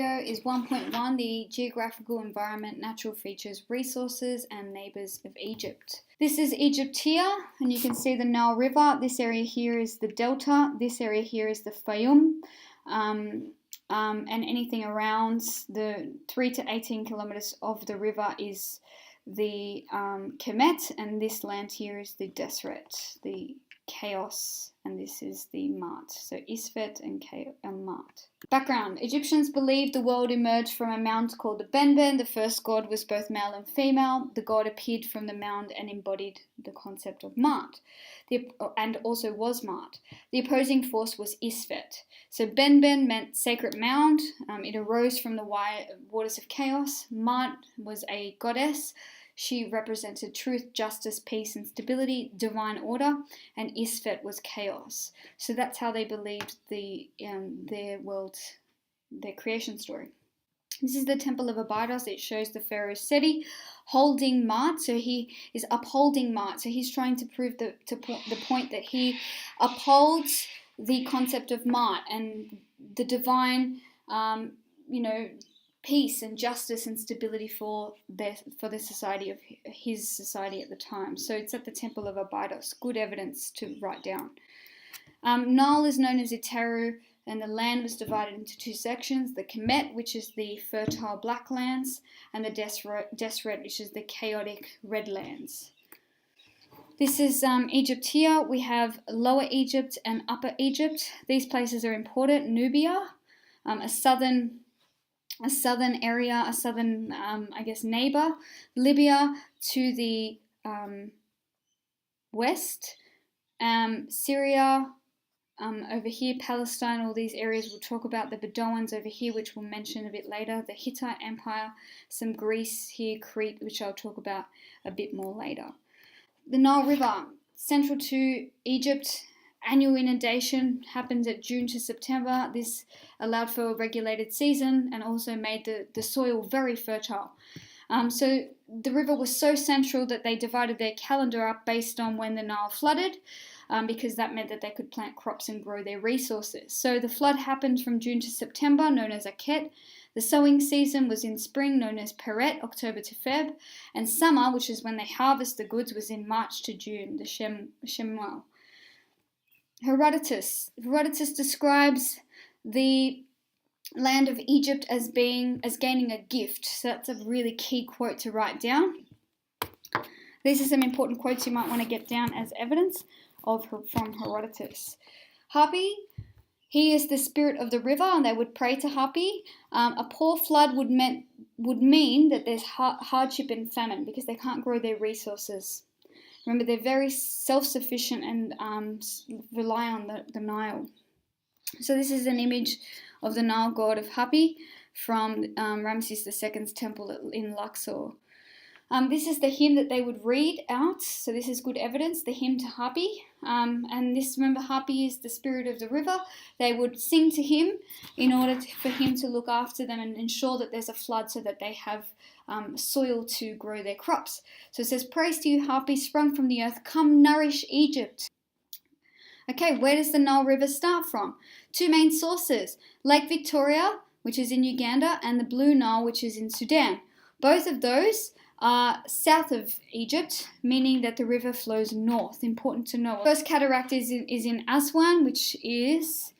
Is 1.1, the Geographical Environment, Natural Features, Resources and Neighbours of Egypt. This is Egypt here, and you can see the Nile River. This area here is the Delta. This area here is the Fayum. And anything around the 3 to 18 kilometres of the river is the Kemet, and this land here is the Deseret, the Chaos, and this is the Mart. So Isfet and Mart. Background. Egyptians believed the world emerged from a mound called the Benben. The first god was both male and female. The god appeared from the mound and embodied the concept of Mart, and also was Mart. The opposing force was Isfet. So Benben meant sacred mound. It arose from the waters of chaos. Mart was a goddess. She represented truth, justice, peace, and stability, divine order, and Isfet was chaos. So that's how they believed their world, their creation story. This is the Temple of Abydos. It shows the pharaoh Seti holding Mart. So he is upholding Mart. So he's trying to prove the point that he upholds the concept of Mart and the divine, peace and justice and stability for the society of his society at the time. So it's at the Temple of Abydos. Good evidence to write down. Nile is known as Iteru, and the land was divided into two sections: the Kemet, which is the fertile black lands, and the Deseret, which is the chaotic red lands. This is Egypt here. We have Lower Egypt and Upper Egypt. These places are important. Nubia, a southern area, a southern, neighbour. Libya to the west. Syria over here, Palestine, all these areas. We'll talk about the Bedouins over here, which we'll mention a bit later. The Hittite Empire, some Greece here, Crete, which I'll talk about a bit more later. The Nile River, central to Egypt. Annual inundation happens at June to September. This allowed for a regulated season and also made the soil very fertile. So the river was so central that they divided their calendar up based on when the Nile flooded, because that meant that they could plant crops and grow their resources. So the flood happened from June to September, known as Aket. The sowing season was in spring, known as Peret, October to Feb. And summer, which is when they harvest the goods, was in March to June, the Shemuel. Herodotus describes the land of Egypt as gaining a gift. So that's a really key quote to write down. These are some important quotes you might want to get down as evidence from Herodotus. Hapi, he is the spirit of the river, and they would pray to Hapi. A poor flood would mean that there's hardship and famine because they can't grow their resources. Remember, they're very self-sufficient and rely on the Nile. So this is an image of the Nile god of Hapi from Ramses II's temple in Luxor. This is the hymn that they would read out. So this is good evidence, the hymn to Hapi. And this, remember, Hapi is the spirit of the river. They would sing to him in order for him to look after them and ensure that there's a flood so that they have soil to grow their crops. So it says, "Praise to you, Hapi, sprung from the earth, come nourish Egypt." Okay, where does the Nile River start from? Two main sources: Lake Victoria, which is in Uganda, and the Blue Nile, which is in Sudan. Both of those are south of Egypt, meaning that the river flows north. Important to know. First cataract is in Aswan, which is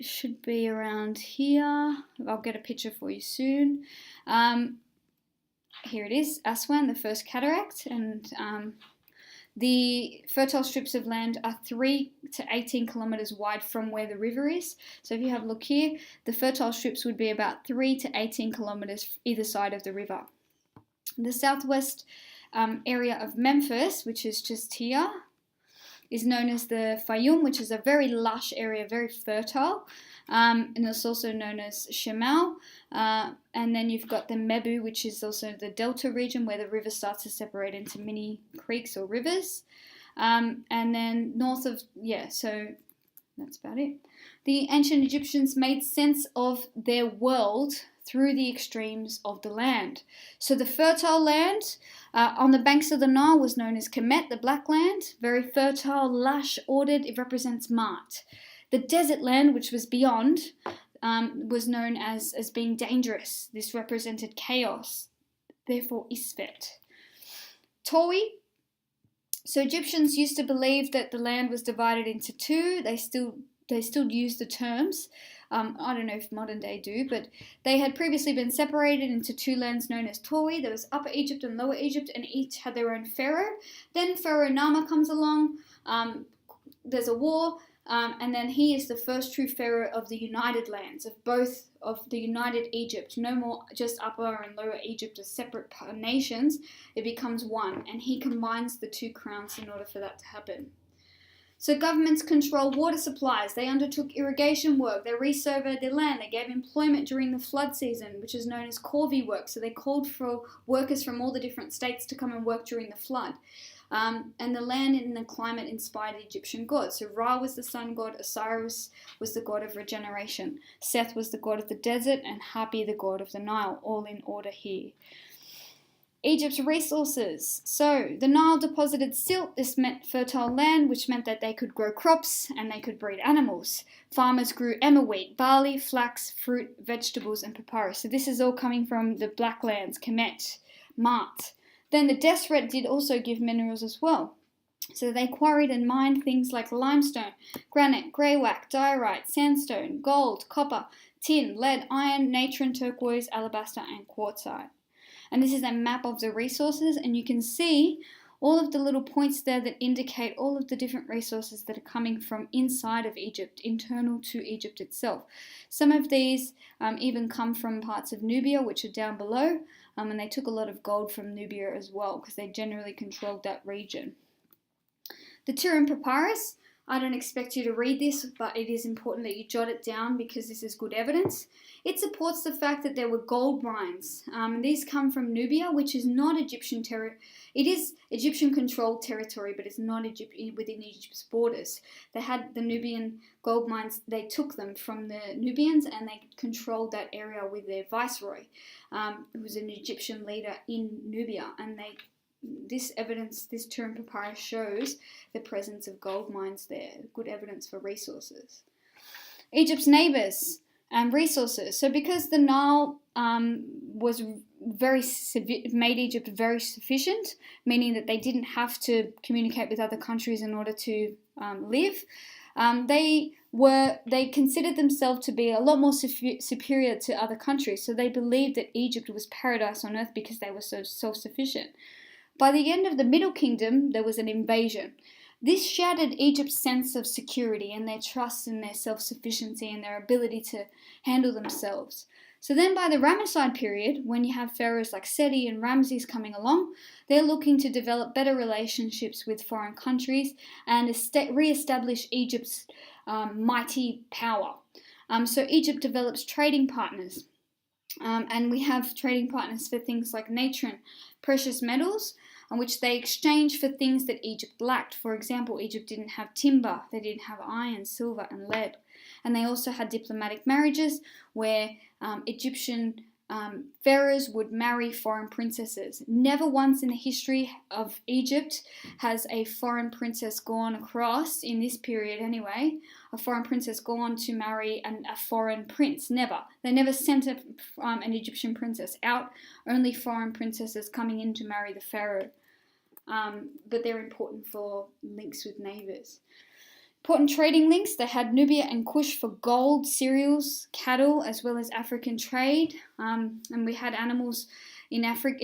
should be around here. I'll get a picture for you soon. Here it is, Aswan, the first cataract, and the fertile strips of land are 3 to 18 kilometres wide from where the river is. So if you have a look here, the fertile strips would be about 3 to 18 kilometres either side of the river. The southwest area of Memphis, which is just here, is known as the Fayum, which is a very lush area, very fertile. And it's also known as Shemal. And then you've got the Mebu, which is also the delta region where the river starts to separate into mini creeks or rivers. And then north of, so that's about it. The ancient Egyptians made sense of their world through the extremes of the land. So the fertile land on the banks of the Nile was known as Kemet, the black land, very fertile, lush, ordered. It represents Mart. The desert land, which was beyond, was known as being dangerous. This represented chaos, therefore Isfet. Tawi. So Egyptians used to believe that the land was divided into two. They still use the terms. I don't know if modern day do, but they had previously been separated into two lands known as Tawi. There was Upper Egypt and Lower Egypt, and each had their own pharaoh. Then Pharaoh Nama comes along. There's a war. And then he is the first true pharaoh of the united lands, of both of the united Egypt. No more just Upper and Lower Egypt as separate nations. It becomes one, and he combines the two crowns in order for that to happen. So governments control water supplies. They undertook irrigation work. They resurveyed their land. They gave employment during the flood season, which is known as corvée work. So they called for workers from all the different states to come and work during the flood. And the land and the climate inspired the Egyptian gods. So Ra was the sun god, Osiris was the god of regeneration, Seth was the god of the desert, and Hapi the god of the Nile, all in order here. Egypt's resources. So the Nile deposited silt. This meant fertile land, which meant that they could grow crops and they could breed animals. Farmers grew emmer wheat, barley, flax, fruit, vegetables, and papyrus. So this is all coming from the Black Lands, Kemet, Mart. Then the Deseret did also give minerals as well. So they quarried and mined things like limestone, granite, greywacke, diorite, sandstone, gold, copper, tin, lead, iron, natron, turquoise, alabaster, and quartzite. And this is a map of the resources, and you can see all of the little points there that indicate all of the different resources that are coming from inside of Egypt, internal to Egypt itself. Some of these even come from parts of Nubia, which are down below, and they took a lot of gold from Nubia as well, because they generally controlled that region. The Turin Papyrus, I don't expect you to read this, but it is important that you jot it down because this is good evidence. It supports the fact that there were gold mines. These come from Nubia, which is not Egyptian territory. It is Egyptian-controlled territory, but it's not within Egypt's borders. They had the Nubian gold mines. They took them from the Nubians, and they controlled that area with their viceroy, who was an Egyptian leader in Nubia, and this Turin Papyrus shows the presence of gold mines there. Good evidence for resources. Egypt's neighbours and resources. So because the Nile was made Egypt very sufficient, meaning that they didn't have to communicate with other countries in order to live, they considered themselves to be a lot more superior to other countries. So they believed that Egypt was paradise on earth because they were so self-sufficient. By the end of the Middle Kingdom, there was an invasion. This shattered Egypt's sense of security and their trust in their self-sufficiency and their ability to handle themselves. So then by the Ramesside period, when you have pharaohs like Seti and Ramses coming along, they're looking to develop better relationships with foreign countries and re-establish Egypt's mighty power. So Egypt develops trading partners. And we have trading partners for things like natron, precious metals, which they exchange for things that Egypt lacked. For example, Egypt didn't have timber, they didn't have iron, silver, and lead. And they also had diplomatic marriages where Egyptian pharaohs would marry foreign princesses. Never once in the history of Egypt has a foreign princess gone across, in this period anyway, a foreign princess gone to marry a foreign prince. Never. They never sent an Egyptian princess out, only foreign princesses coming in to marry the pharaoh. But they're important for links with neighbours. Important trading links, they had Nubia and Kush for gold, cereals, cattle, as well as African trade. And we had animals in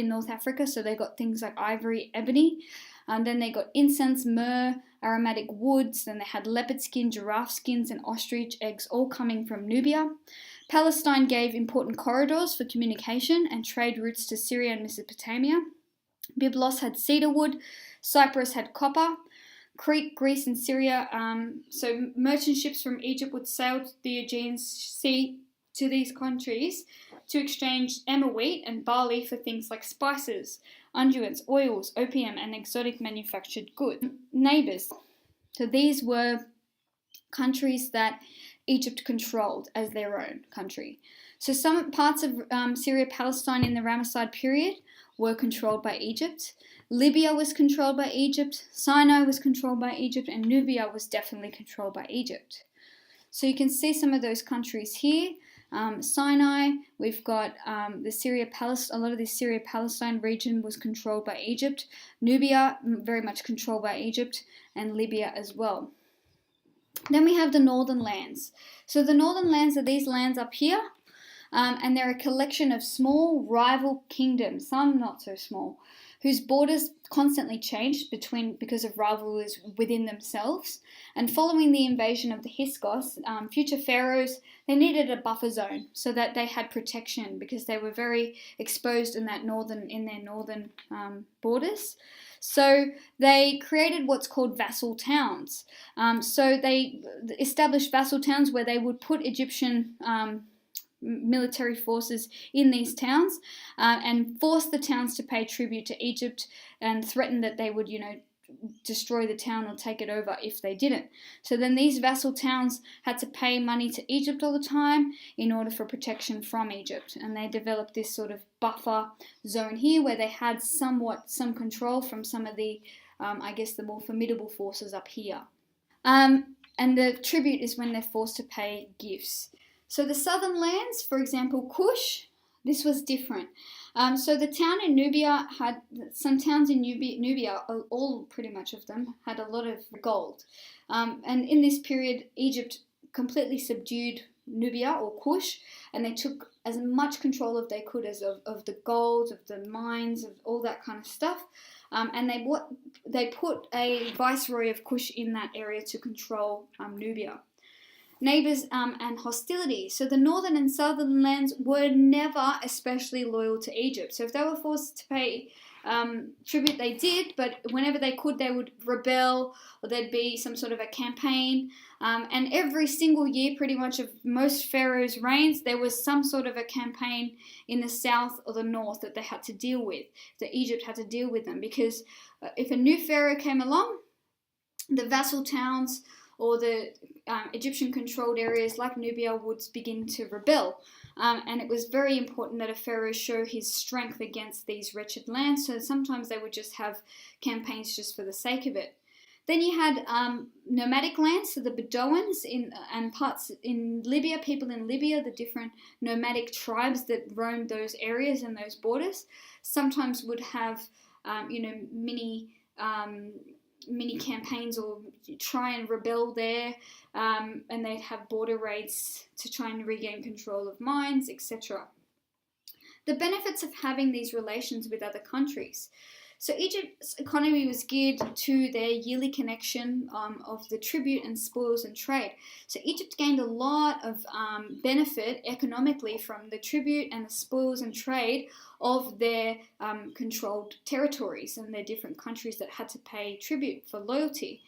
North Africa, so they got things like ivory, ebony. Then they got incense, myrrh, aromatic woods. Then they had leopard skin, giraffe skins, and ostrich eggs, all coming from Nubia. Palestine gave important corridors for communication and trade routes to Syria and Mesopotamia. Byblos had cedar wood. Cyprus had copper. Crete, Greece, and Syria. So merchant ships from Egypt would sail to the Aegean Sea to these countries to exchange emmer wheat and barley for things like spices, unguents, oils, opium, and exotic manufactured goods. Neighbours. So these were countries that Egypt controlled as their own country. So some parts of Syria, Palestine in the Ramesside period were controlled by Egypt. Libya was controlled by Egypt, Sinai was controlled by Egypt, and Nubia was definitely controlled by Egypt. So you can see some of those countries here. Sinai, we've got the Syria-Palestine. A lot of the Syria-Palestine region was controlled by Egypt. Nubia, very much controlled by Egypt, and Libya as well. Then we have the northern lands. So the northern lands are these lands up here, and they're a collection of small rival kingdoms, some not so small, whose borders constantly changed because of rivalries within themselves. And following the invasion of the Hyksos, future pharaohs, they needed a buffer zone so that they had protection because they were very exposed in their northern borders. So they created what's called vassal towns. So they established vassal towns where they would put Egyptian military forces in these towns and force the towns to pay tribute to Egypt and threaten that they would, destroy the town or take it over if they didn't. So then these vassal towns had to pay money to Egypt all the time in order for protection from Egypt, and they developed this sort of buffer zone here where they had some control from some of the the more formidable forces up here. And the tribute is when they're forced to pay gifts. So the southern lands, for example, Kush, this was different. So the town in Nubia had, some towns in Nubia, all pretty much of them, had a lot of gold. And in this period, Egypt completely subdued Nubia or Kush, and they took as much control as they could of the gold, of the mines, of all that kind of stuff. And they put a viceroy of Kush in that area to control Nubia. Neighbours and hostility. So the northern and southern lands were never especially loyal to Egypt. So if they were forced to pay tribute, they did, but whenever they could, they would rebel, or there'd be some sort of a campaign. And every single year, pretty much of most pharaohs' reigns, there was some sort of a campaign in the south or the north that they had to deal with, that Egypt had to deal with them, because if a new pharaoh came along, the vassal towns or the Egyptian-controlled areas like Nubia would begin to rebel. And it was very important that a pharaoh show his strength against these wretched lands, so sometimes they would just have campaigns just for the sake of it. Then you had nomadic lands, so the Bedouins and parts in Libya, people in Libya, the different nomadic tribes that roamed those areas and those borders, sometimes would have, mini campaigns or try and rebel there, and they'd have border raids to try and regain control of mines, etc. The benefits of having these relations with other countries. So Egypt's economy was geared to their yearly connection of the tribute and spoils and trade. So Egypt gained a lot of benefit economically from the tribute and the spoils and trade of their controlled territories and their different countries that had to pay tribute for loyalty.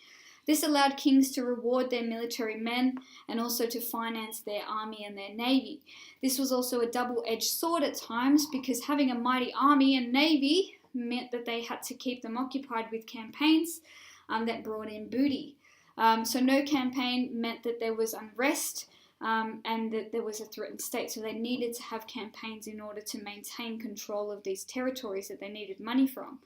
This allowed kings to reward their military men and also to finance their army and their navy. This was also a double-edged sword at times, because having a mighty army and navy meant that they had to keep them occupied with campaigns that brought in booty. So no campaign meant that there was unrest and that there was a threatened state. So they needed to have campaigns in order to maintain control of these territories that they needed money from.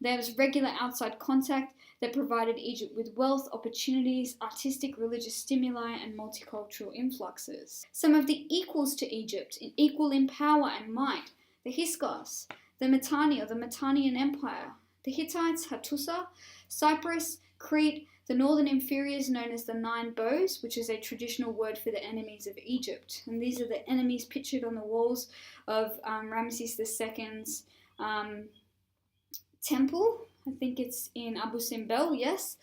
There was regular outside contact that provided Egypt with wealth, opportunities, artistic, religious stimuli, and multicultural influxes. Some of the equals to Egypt, equal in power and might: the Hyksos, the Mitanni or the Mitannian Empire, the Hittites, Hattusa, Cyprus, Crete, the northern inferiors known as the Nine Bows, which is a traditional word for the enemies of Egypt. And these are the enemies pictured on the walls of Ramesses II's temple. I think it's in Abu Simbel, yes.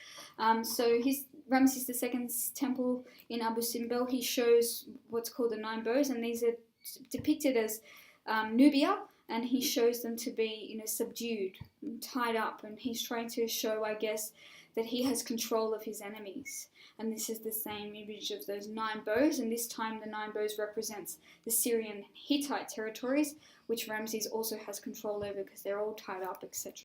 So his Ramesses II's temple in Abu Simbel, he shows what's called the Nine Bows, and these are depicted as Nubia, and he shows them to be, subdued and tied up, and he's trying to show, I guess, that he has control of his enemies. And this is the same image of those nine bows, and this time the nine bows represents the Syrian Hittite territories, which Ramses also has control over because they're all tied up, etc.